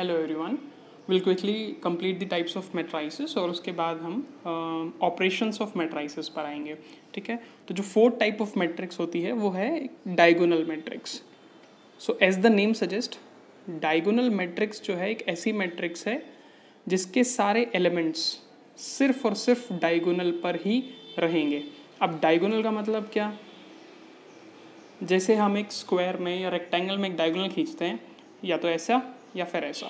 Hello everyone, will quickly complete the types of matrices और उसके बाद हम ऑपरेशंस ऑफ मैट्राइसेस पर आएंगे. ठीक है, तो जो फोर्थ टाइप ऑफ मैट्रिक्स होती है वो है diagonal matrix. So as the name suggest, diagonal matrix जो है एक ऐसी मैट्रिक्स है जिसके सारे एलिमेंट्स सिर्फ और सिर्फ डायगोनल पर ही रहेंगे. अब डायगोनल का मतलब क्या? जैसे हम एक स्क्वायर में या रेक्टेंगल में एक डायगोनल खींचते हैं, या तो ऐसा या फिर ऐसा.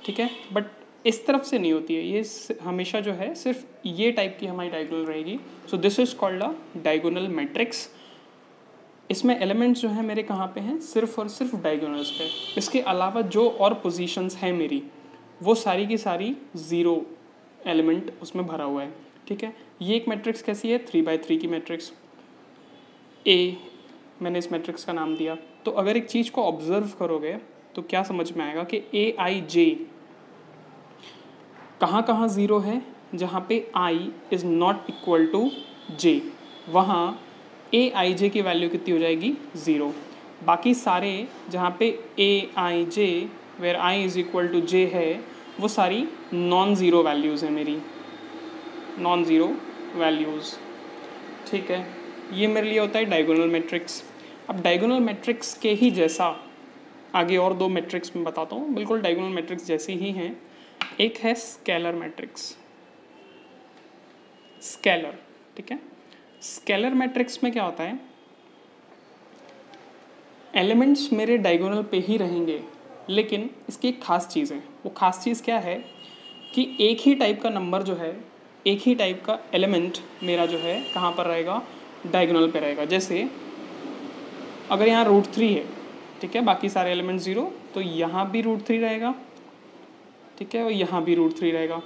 ठीक है, बट इस तरफ से नहीं होती है ये, हमेशा जो है सिर्फ ये टाइप की हमारी डायगोनल रहेगी. So this is called a diagonal matrix. इसमें एलिमेंट्स जो है मेरे कहाँ पे हैं? सिर्फ और सिर्फ डायगोनल्स पे. इसके अलावा जो और पोजीशंस हैं मेरी, वो सारी की सारी ज़ीरो एलिमेंट उसमें भरा हुआ है. ठीक है, ये एक मैट्रिक्स कैसी है? 3x3 की मैट्रिक्स. ए मैंने इस मैट्रिक्स का नाम दिया. तो अगर एक चीज़ को ऑब्जर्व करोगे तो क्या समझ में आएगा कि ए आई जे कहाँ कहाँ ज़ीरो है? जहाँ पे आई is not equal to J, वहाँ ए आई जे की वैल्यू कितनी हो जाएगी? ज़ीरो. बाकी सारे जहाँ पे A I J where I is equal to J है, वो सारी नॉन ज़ीरो वैल्यूज़ हैं मेरी, नॉन ज़ीरो वैल्यूज़. ठीक है, ये मेरे लिए होता है डायगोनल मैट्रिक्स. अब डायगोनल मैट्रिक्स के ही जैसा आगे और दो मैट्रिक्स में बताता हूँ, बिल्कुल डायगोनल मैट्रिक्स जैसी ही हैं. एक है स्केलर मैट्रिक्स. स्केलर, ठीक है. स्केलर मैट्रिक्स में क्या होता है? एलिमेंट्स मेरे डायगोनल पे ही रहेंगे, लेकिन इसकी एक खास चीज़ है. वो खास चीज़ क्या है कि एक ही टाइप का नंबर जो है, एक ही टाइप का एलिमेंट मेरा जो है कहाँ पर रहेगा? डायगोनल पे रहेगा. जैसे अगर यहाँ √3 है, ठीक है, बाकी सारे एलिमेंट ज़ीरो, तो यहाँ भी √3 रहेगा. ठीक है, और यहाँ भी √3 रहेगा.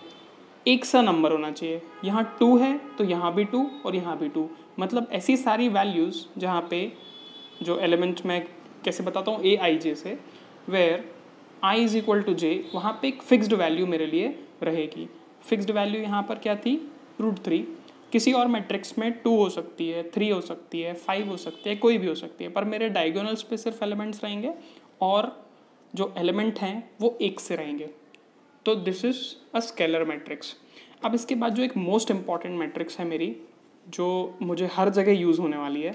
एक सा नंबर होना चाहिए. यहाँ 2 है तो यहाँ भी 2 और यहाँ भी 2. मतलब ऐसी सारी वैल्यूज़ जहाँ पे जो एलिमेंट मैं कैसे बताता हूँ, ए आई जे से, where I is equal to J, वहाँ पे एक फिक्स्ड वैल्यू मेरे लिए रहेगी. फिक्स्ड वैल्यू यहाँ पर क्या थी? √3. किसी और मैट्रिक्स में 2 हो सकती है, 3 हो सकती है, 5 हो सकती है, कोई भी हो सकती है, पर मेरे डायगोनल्स पे सिर्फ एलिमेंट्स रहेंगे और जो एलिमेंट हैं वो एक से रहेंगे. तो this is a scalar matrix. अब इसके बाद जो एक मोस्ट इम्पॉर्टेंट मैट्रिक्स है मेरी, जो मुझे हर जगह यूज़ होने वाली है,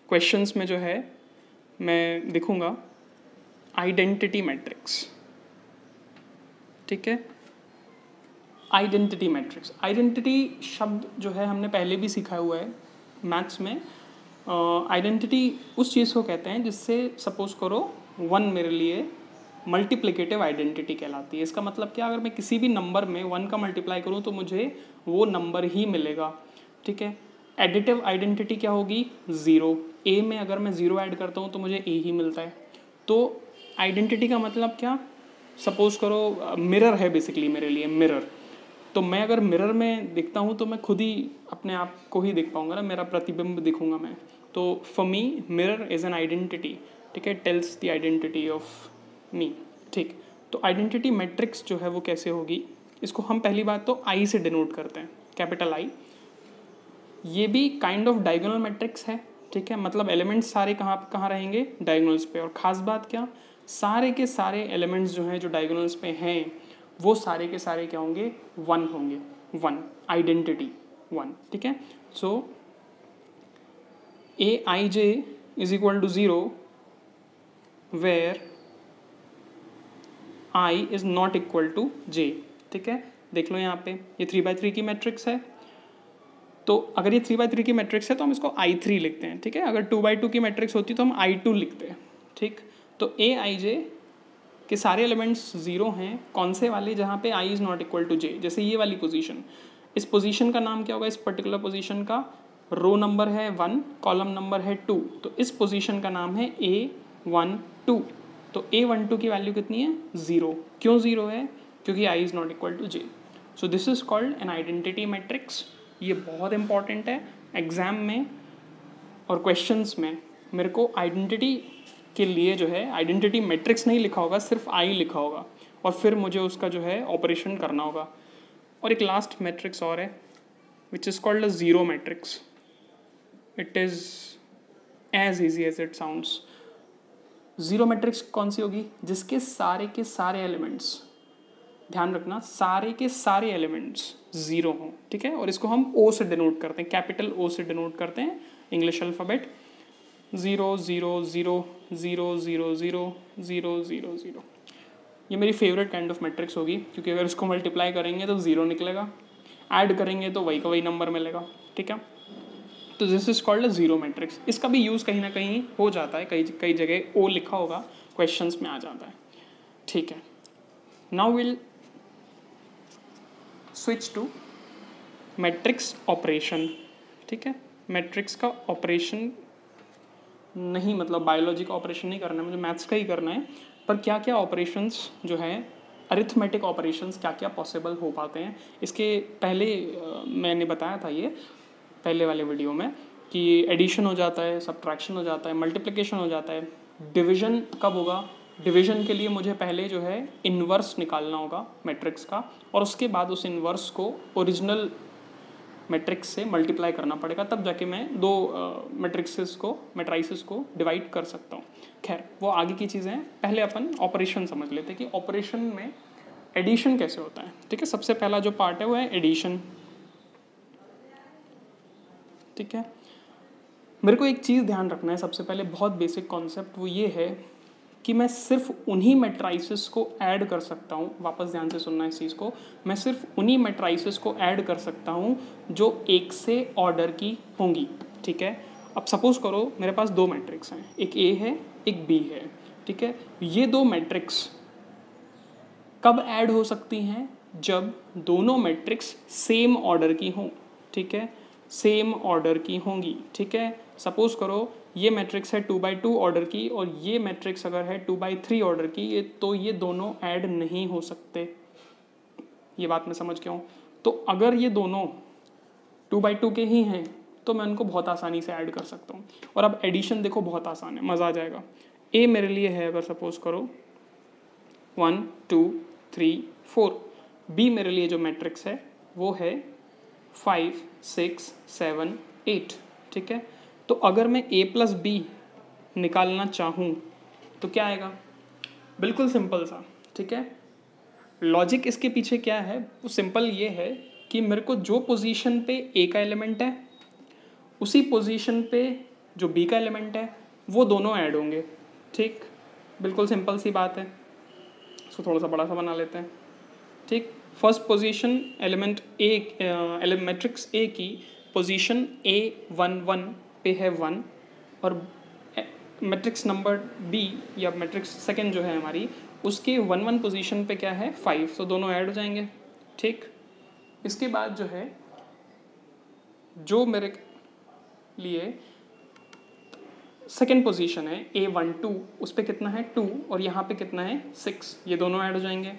क्वेश्चंस में जो है मैं दिखूंगा, आइडेंटिटी मैट्रिक्स. ठीक है, आइडेंटिटी मैट्रिक्स. आइडेंटिटी शब्द जो है हमने पहले भी सीखा हुआ है मैथ्स में. आइडेंटिटी उस चीज़ को कहते हैं जिससे, सपोज करो 1 मेरे लिए मल्टीप्लिकेटिव आइडेंटिटी कहलाती है. इसका मतलब क्या? अगर मैं किसी भी नंबर में 1 का मल्टीप्लाई करूँ तो मुझे वो नंबर ही मिलेगा. ठीक है. एडिटिव आइडेंटिटी क्या होगी? 0. ए में अगर मैं 0 ऐड करता हूँ तो मुझे ए ही मिलता है. तो आइडेंटिटी का मतलब क्या? सपोज करो मिरर है बेसिकली मेरे लिए, मिरर. तो मैं अगर मिरर में दिखता हूँ तो मैं खुद ही अपने आप को ही दिख पाऊंगा ना, मेरा प्रतिबिंब दिखूंगा मैं. तो for me mirror is an identity. ठीक है, tells the identity of me. ठीक, तो आइडेंटिटी मैट्रिक्स जो है वो कैसे होगी? इसको हम पहली बात तो आई से डिनोट करते हैं, कैपिटल आई. ये भी काइंड ऑफ डायगोनल मैट्रिक्स है. ठीक है, मतलब एलिमेंट्स सारे कहाँ कहाँ रहेंगे? डायगोनल्स पे. और ख़ास बात क्या? सारे के सारे एलिमेंट्स जो हैं जो डायगोनल्स पे हैं, वो सारे के सारे क्या होंगे? 1 होंगे. 1 आइडेंटिटी 1. ठीक है, so A I J is equal to 0 where I is not equal to J. ठीक है, देख लो यहाँ पे ये 3x3 की मैट्रिक्स है. तो अगर ये 3x3 की मैट्रिक्स है तो हम इसको I3 लिखते हैं. ठीक है, अगर 2x2 की मैट्रिक्स होती तो हम I2 लिखते हैं. ठीक, तो ए आई जे के सारे एलिमेंट्स 0 हैं. कौन से वाले? जहाँ पे आई इज़ नॉट इक्वल टू जे. जैसे ये वाली पोजीशन, इस पोजीशन का नाम क्या होगा? इस पर्टिकुलर पोजीशन का रो नंबर है 1, कॉलम नंबर है 2. तो इस पोजीशन का नाम है A12. तो A12 की वैल्यू कितनी है? 0. क्यों 0 है? क्योंकि I is not equal to J. So this is called an identity matrix. ये बहुत इंपॉर्टेंट है एग्ज़ाम में और क्वेश्चंस में. मेरे को आइडेंटिटी के लिए जो है आइडेंटिटी मैट्रिक्स नहीं लिखा होगा, सिर्फ आई लिखा होगा, और फिर मुझे उसका जो है ऑपरेशन करना होगा. और एक लास्ट मैट्रिक्स और है which is called a zero matrix. It is as easy as it sounds. Zero matrix कौन सी होगी? जिसके सारे के सारे एलिमेंट्स, ध्यान रखना, सारे के सारे एलिमेंट्स ज़ीरो हों, ठीक है। और इसको हम ओ से डिनोट करते हैं, कैपिटल ओ से डिनोट करते हैं इंग्लिश अल्फ़ाबेट। 0 0 0 0 0 0 0 0 0। ये मेरी फेवरेट काइंड ऑफ मैट्रिक्स होगी, क्योंकि अगर इसको मल्टीप्लाई करेंगे तो ज़ीरो निकलेगा, ऐड करेंगे तो वही का वही नंबर मिलेगा, ठीक है। तो this is called a zero matrix. इसका भी यूज़ कहीं ना कहीं हो जाता है, कई कई जगह ओ लिखा होगा, क्वेश्चंस में आ जाता है, ठीक है। Now will switch to matrix operation, ठीक है। मैट्रिक्स का ऑपरेशन नहीं, मतलब बायोलॉजी का ऑपरेशन नहीं करना है मुझे, मैथ्स का ही करना है। पर क्या क्या ऑपरेशंस जो है, अरिथमेटिक ऑपरेशंस क्या क्या पॉसिबल हो पाते हैं, इसके पहले मैंने बताया था ये पहले वाले वीडियो में कि एडिशन हो जाता है, सब्ट्रैक्शन हो जाता है, मल्टीप्लिकेशन हो जाता है, डिवीजन कब होगा। डिवीजन के लिए मुझे पहले जो है इन्वर्स निकालना होगा मैट्रिक्स का, और उसके बाद उस इन्वर्स को ओरिजिनल मैट्रिक्स से मल्टीप्लाई करना पड़ेगा, तब जाके मैं दो मैट्राइसेस को डिवाइड कर सकता हूँ। खैर वो आगे की चीज़ें हैं, पहले अपन ऑपरेशन समझ लेते हैं कि ऑपरेशन में एडिशन कैसे होता है, ठीक है। सबसे पहला जो पार्ट है वो है एडिशन, ठीक है। मेरे को एक चीज़ ध्यान रखना है सबसे पहले, बहुत बेसिक कॉन्सेप्ट, वो ये है कि मैं सिर्फ उन्हीं मैट्राइसेस को ऐड कर सकता हूँ, वापस ध्यान से सुनना इस चीज़ को, मैं सिर्फ उन्हीं मैट्राइसेस को ऐड कर सकता हूँ जो एक से ऑर्डर की होंगी, ठीक है। अब सपोज करो मेरे पास दो मैट्रिक्स हैं, एक ए है एक बी है, ठीक है। ये दो मैट्रिक्स कब ऐड हो सकती हैं? जब दोनों मैट्रिक्स सेम ऑर्डर की हों, ठीक है, सेम ऑर्डर की होंगी, ठीक है। सपोज करो ये मैट्रिक्स है 2/2 ऑर्डर की और ये मैट्रिक्स अगर है 2/3 ऑर्डर की, तो ये दोनों ऐड नहीं हो सकते। ये बात मैं समझ गया हूँ। तो अगर ये दोनों 2/2 के ही हैं तो मैं उनको बहुत आसानी से ऐड कर सकता हूँ। और अब एडिशन देखो बहुत आसान है, मज़ा आ जाएगा। ए मेरे लिए है अगर सपोज करो 1 2 3 4, बी मेरे लिए जो मैट्रिक्स है वो है 5 6 7 8, ठीक है। तो अगर मैं a प्लस बी निकालना चाहूँ तो क्या आएगा? बिल्कुल सिंपल सा, ठीक है। लॉजिक इसके पीछे क्या है, वो सिंपल ये है कि मेरे को जो पोजीशन पे a का एलिमेंट है उसी पोजीशन पे जो b का एलिमेंट है वो दोनों ऐड होंगे, ठीक। बिल्कुल सिंपल सी बात है। इसको थोड़ा सा बड़ा सा बना लेते हैं, ठीक। First position element A, matrix A की पोजीशन A11 पे है 1 और मैट्रिक्स नंबर बी या मैट्रिक्स सेकंड जो है हमारी उसके 1 पोजीशन पे क्या है 5, तो दोनों ऐड हो जाएंगे, ठीक। इसके बाद जो है जो मेरे लिए सेकेंड पोजीशन है A12, उस पर कितना है 2 और यहाँ पे कितना है 6, ये दोनों ऐड हो जाएंगे।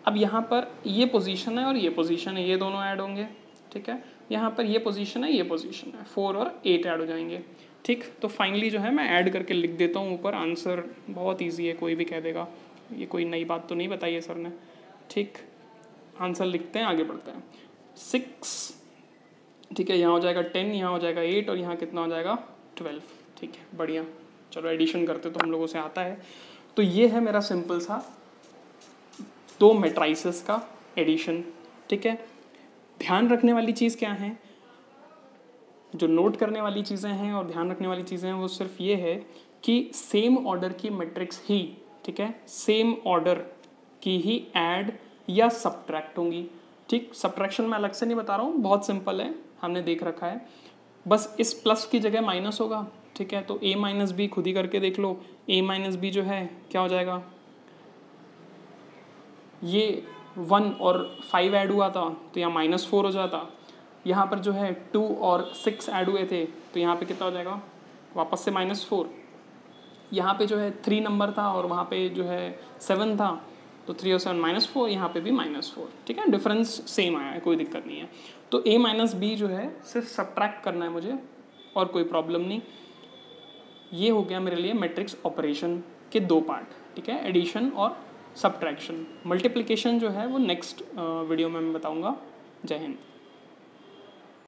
अब यहाँ पर ये पोजीशन है और ये पोजीशन है, ये दोनों ऐड होंगे, ठीक है। यहाँ पर ये पोजीशन है, ये पोजीशन है, 4 और 8 ऐड हो जाएंगे, ठीक। तो फाइनली जो है मैं ऐड करके लिख देता हूँ ऊपर। आंसर बहुत ईजी है, कोई भी कह देगा, ये कोई नई बात तो नहीं बताई है सर ने, ठीक। आंसर लिखते हैं, आगे बढ़ते हैं। 6, ठीक है, यहाँ हो जाएगा 10, यहाँ हो जाएगा 8 और यहाँ कितना हो जाएगा 12, ठीक है, बढ़िया। चलो एडिशन करते तो हम लोगों से आता है। तो ये है मेरा सिंपल सा दो मैट्राइसेस का एडिशन, ठीक है। ध्यान रखने वाली चीज़ क्या है, जो नोट करने वाली चीज़ें हैं और ध्यान रखने वाली चीज़ें हैं वो सिर्फ ये है कि सेम ऑर्डर की मैट्रिक्स ही, ठीक है, सेम ऑर्डर की ही ऐड या सब्ट्रैक्ट होंगी, ठीक। सब्ट्रैक्शन मैं अलग से नहीं बता रहा हूँ, बहुत सिंपल है, हमने देख रखा है। बस इस प्लस की जगह माइनस होगा, ठीक है। तो a माइनस बी खुद ही करके देख लो, a माइनस बी जो है क्या हो जाएगा, ये 1 और 5 ऐड हुआ था तो यहाँ -4 हो जाता। यहाँ पर जो है 2 और 6 ऐड हुए थे तो यहाँ पे कितना हो जाएगा, वापस से -4। यहाँ पे जो है 3 नंबर था और वहाँ पे जो है 7 था, तो 3 और 7 -4, यहाँ पे भी -4, ठीक है। डिफरेंस सेम आया है, कोई दिक्कत नहीं है। तो a माइनस बी जो है सिर्फ सब्ट्रैक्ट करना है मुझे और कोई प्रॉब्लम नहीं। ये हो गया मेरे लिए मैट्रिक्स ऑपरेशन के दो पार्ट, ठीक है, एडिशन और सब्ट्रैक्शन। मल्टीप्लिकेशन जो है वो नेक्स्ट वीडियो में मैं बताऊँगा। जय हिंद।